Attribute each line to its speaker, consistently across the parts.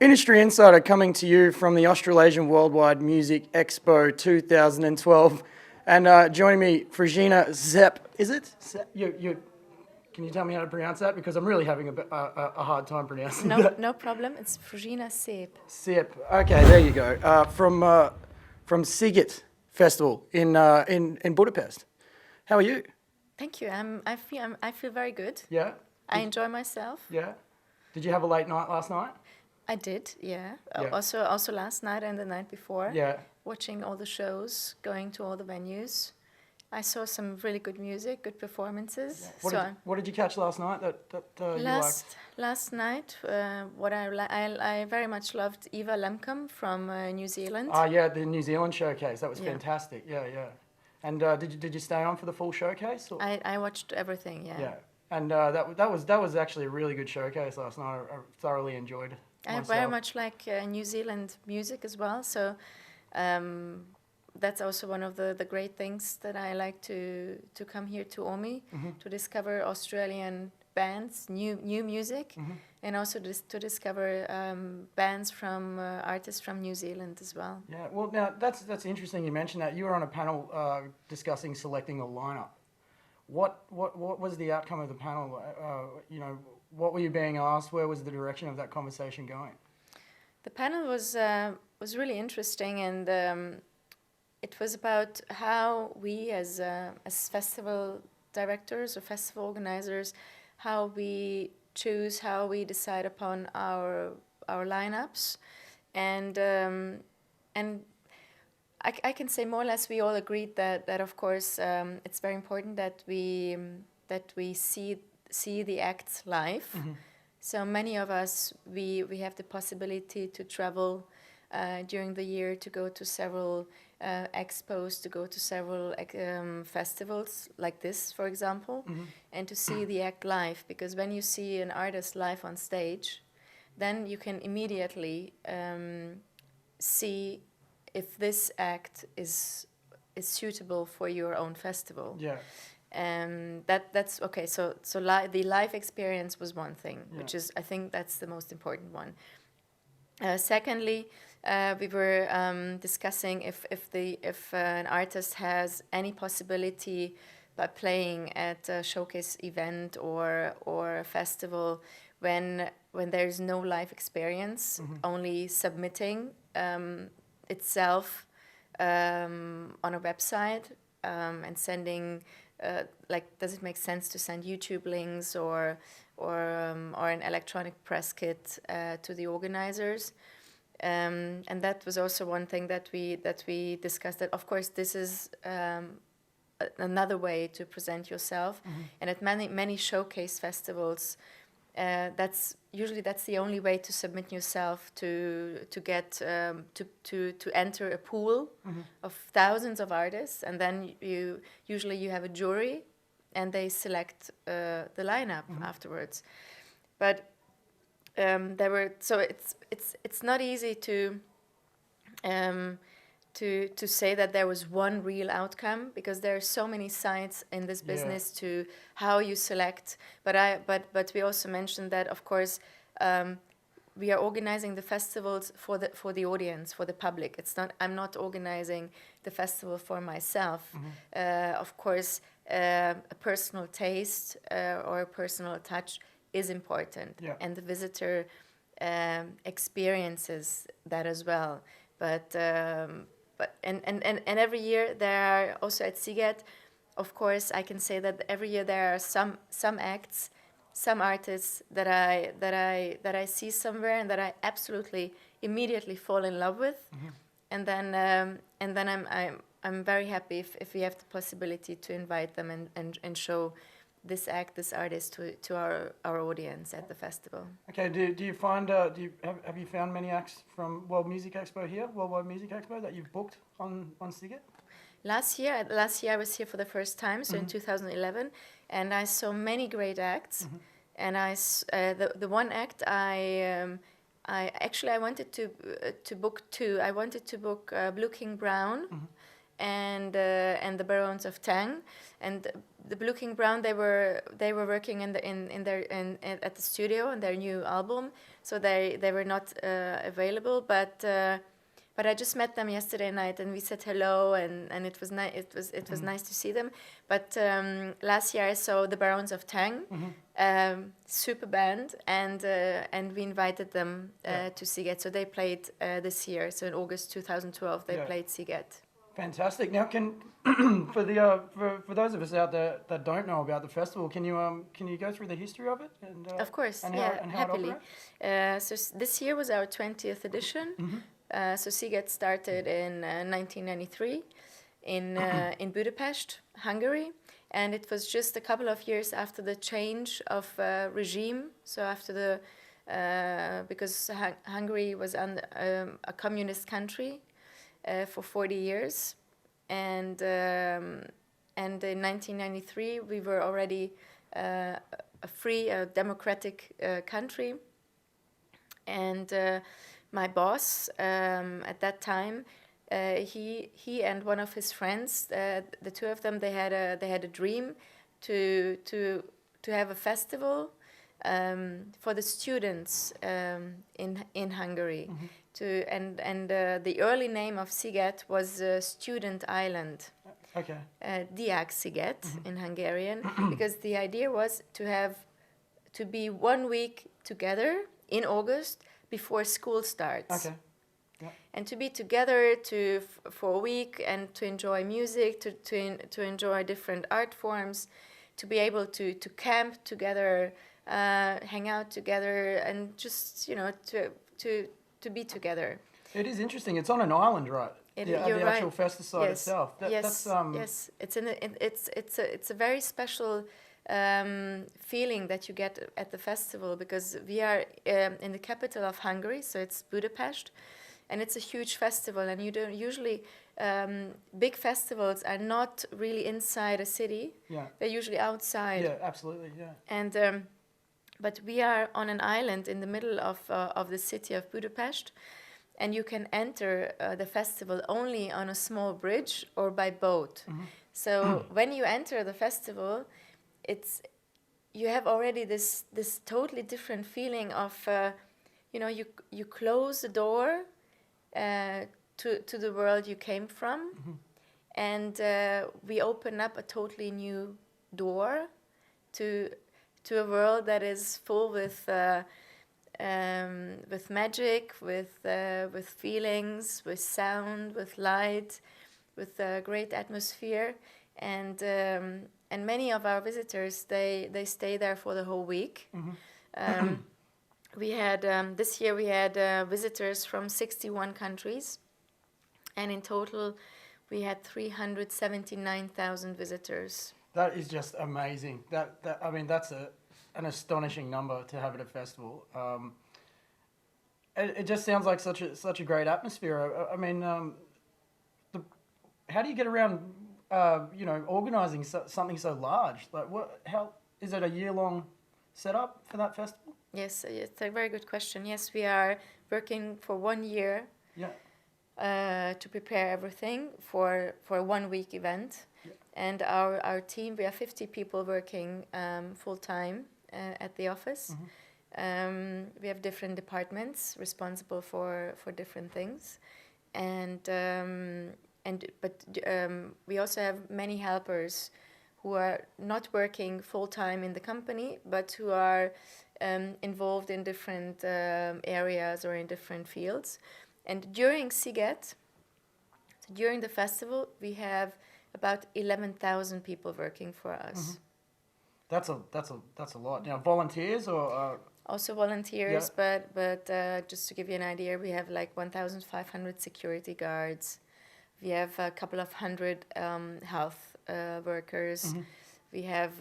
Speaker 1: Industry Insider coming to you from the Australasian Worldwide Music Expo 2012. And joining me, Fruzsina Szep. Is it? Can you tell me how to pronounce that? Because I'm really having a hard time pronouncing that.
Speaker 2: No problem. It's Fruzsina Szép.
Speaker 1: Szép. Okay, there you go. From Sziget Festival in Budapest. How are you?
Speaker 2: Thank you. I feel very good.
Speaker 1: Yeah?
Speaker 2: I enjoy myself.
Speaker 1: Yeah? Did you have a late night last night?
Speaker 2: I did, yeah.
Speaker 1: Yeah.
Speaker 2: Also last night and the night before.
Speaker 1: Yeah.
Speaker 2: Watching all the shows, going to all the venues. I saw some really good music, good performances.
Speaker 1: Yeah. What did you catch last night that you liked?
Speaker 2: Last night, what I very much loved Eva Lemcombe from New Zealand.
Speaker 1: Oh yeah, the New Zealand showcase. That was fantastic. Yeah, yeah. And did you stay on for the full showcase? Or?
Speaker 2: I watched everything. Yeah.
Speaker 1: Yeah. And that was actually a really good showcase last night. I thoroughly enjoyed it.
Speaker 2: I very much like New Zealand music as well, so that's also one of the great things that I like to come here to AWME, to discover Australian bands, new music, and also to discover bands from artists from New Zealand as well.
Speaker 1: Yeah, well now that's interesting you mentioned that. You were on a panel discussing selecting a lineup. What was the outcome of the panel? What were you being asked? Where was the direction of that conversation going?
Speaker 2: The panel was really interesting, and it was about how we as festival directors or festival organizers, how we choose, how we decide upon our lineups, and I can say more or less we all agreed that of course it's very important that we see the acts live. So many of us, we have the possibility to travel during the year, to go to several expos, to go to several festivals like this, for example, and to see the act live. Because when you see an artist live on stage, then you can immediately see if this act is suitable for your own festival.
Speaker 1: Yeah.
Speaker 2: That's okay. So the live experience was one thing, which is, I think that's the most important one. Secondly, we were discussing if an artist has any possibility by playing at a showcase event or a festival when there is no live experience, only submitting itself on a website and sending. Does it make sense to send YouTube links or an electronic press kit to the organizers? And that was also one thing that we discussed. That of course this is another way to present yourself, and at many showcase festivals, that's the only way to submit yourself to get to enter a pool of thousands of artists, and then you usually have a jury, and they select the lineup afterwards. But it's not easy to say that there was one real outcome, because there are so many sides in this business to how you select. But we also mentioned that of course we are organizing the festivals for the audience, for the public. I'm not organizing the festival for myself. Of course, a personal taste or a personal touch is important, and the visitor experiences that as well. But every year there are also at Sziget, of course, I can say that every year there are some acts, some artists that I see somewhere and that I absolutely immediately fall in love with, and then I'm very happy if we have the possibility to invite them and show this act, this artist to our audience at the festival. Okay,
Speaker 1: do you find have you found many acts from Worldwide Music Expo that you've booked on Sziget?
Speaker 2: Last year I was here for the first time, so in 2011, and I saw many great acts. And the one act I wanted to book two. I wanted to book Blue King Brown and the Barons of Tang, and the Blue King Brown. They were working at the studio on their new album, so they were not available. But I just met them yesterday night, and we said hello, and it was nice. It was nice to see them. But last year I saw the Barons of Tang, super band, and we invited them to Sziget. So they played this year. So in August 2012, they played Sziget.
Speaker 1: Fantastic. Now, for those of us out there that don't know about the festival, can you go through the history of it? And,
Speaker 2: of course,
Speaker 1: and
Speaker 2: yeah,
Speaker 1: how
Speaker 2: happily.
Speaker 1: It
Speaker 2: So this year was our 20th edition. So Sziget started in 1993 in Budapest, Hungary, and it was just a couple of years after the change of regime. So after because Hungary was a communist country for 40 years, and in 1993 we were already a free, democratic country, and my boss at that time, he and one of his friends, the two of them, they had a dream to have a festival for the students in Hungary. The early name of Sziget was Student Island.
Speaker 1: Okay.
Speaker 2: Diák Sziget in Hungarian, because the idea was to be 1 week together in August before school starts.
Speaker 1: Okay. Yeah.
Speaker 2: And to be together for a week and to enjoy music, to enjoy different art forms, to be able to camp together, hang out together, and just to be together.
Speaker 1: It is interesting. It's on an island, right?
Speaker 2: You're
Speaker 1: the
Speaker 2: right.
Speaker 1: actual festival
Speaker 2: Yes.
Speaker 1: itself.
Speaker 2: Yes. It's a very special feeling that you get at the festival, because we are in the capital of Hungary, so it's Budapest, and it's a huge festival. And you don't usually big festivals are not really inside a city.
Speaker 1: Yeah.
Speaker 2: They're usually outside.
Speaker 1: Yeah, absolutely. Yeah.
Speaker 2: And but we are on an island in the middle of the city of Budapest, and you can enter the festival only on a small bridge or by boat. So when you enter the festival, you have already this totally different feeling of you close the door to the world you came from, and we open up a totally new door to a world that is full with magic, with feelings, with sound, with light, with a great atmosphere, and many of our visitors they stay there for the whole week. We had this year we had visitors from 61 countries, and in total we had 379,000 visitors.
Speaker 1: That is just amazing. I mean, that's an astonishing number to have at a festival. It just sounds like such a great atmosphere. I mean, how do you get around, organizing something so large? Like, how is it a year-long setup for that festival?
Speaker 2: Yes, it's a very good question. Yes, we are working for 1 year.
Speaker 1: Yeah.
Speaker 2: To prepare everything for a 1 week event. Yeah. And our team, we have 50 people working full time at the office. We have different departments responsible for different things, but we also have many helpers who are not working full time in the company, but who are involved in different areas or in different fields. And during Sziget, during the festival, we have about 11,000 people working for us.
Speaker 1: That's a lot. Now, volunteers or
Speaker 2: also volunteers, but just to give you an idea, we have like 1,500 security guards. We have a couple of hundred health workers. We have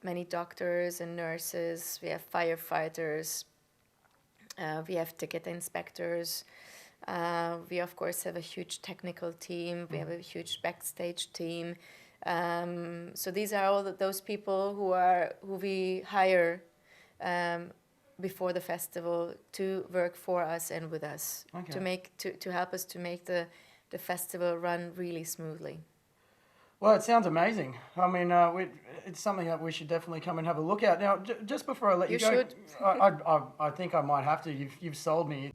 Speaker 2: many doctors and nurses. We have firefighters. We have ticket inspectors. We of course have a huge technical team. We have a huge backstage team. So these are all those people who we hire before the festival to work for us and with us, to help us to make the the festival run really smoothly.
Speaker 1: Well, it sounds amazing. I mean, it's something that we should definitely come and have a look at. Now, just before I let you go,
Speaker 2: should.
Speaker 1: I think I might have to. You've sold me.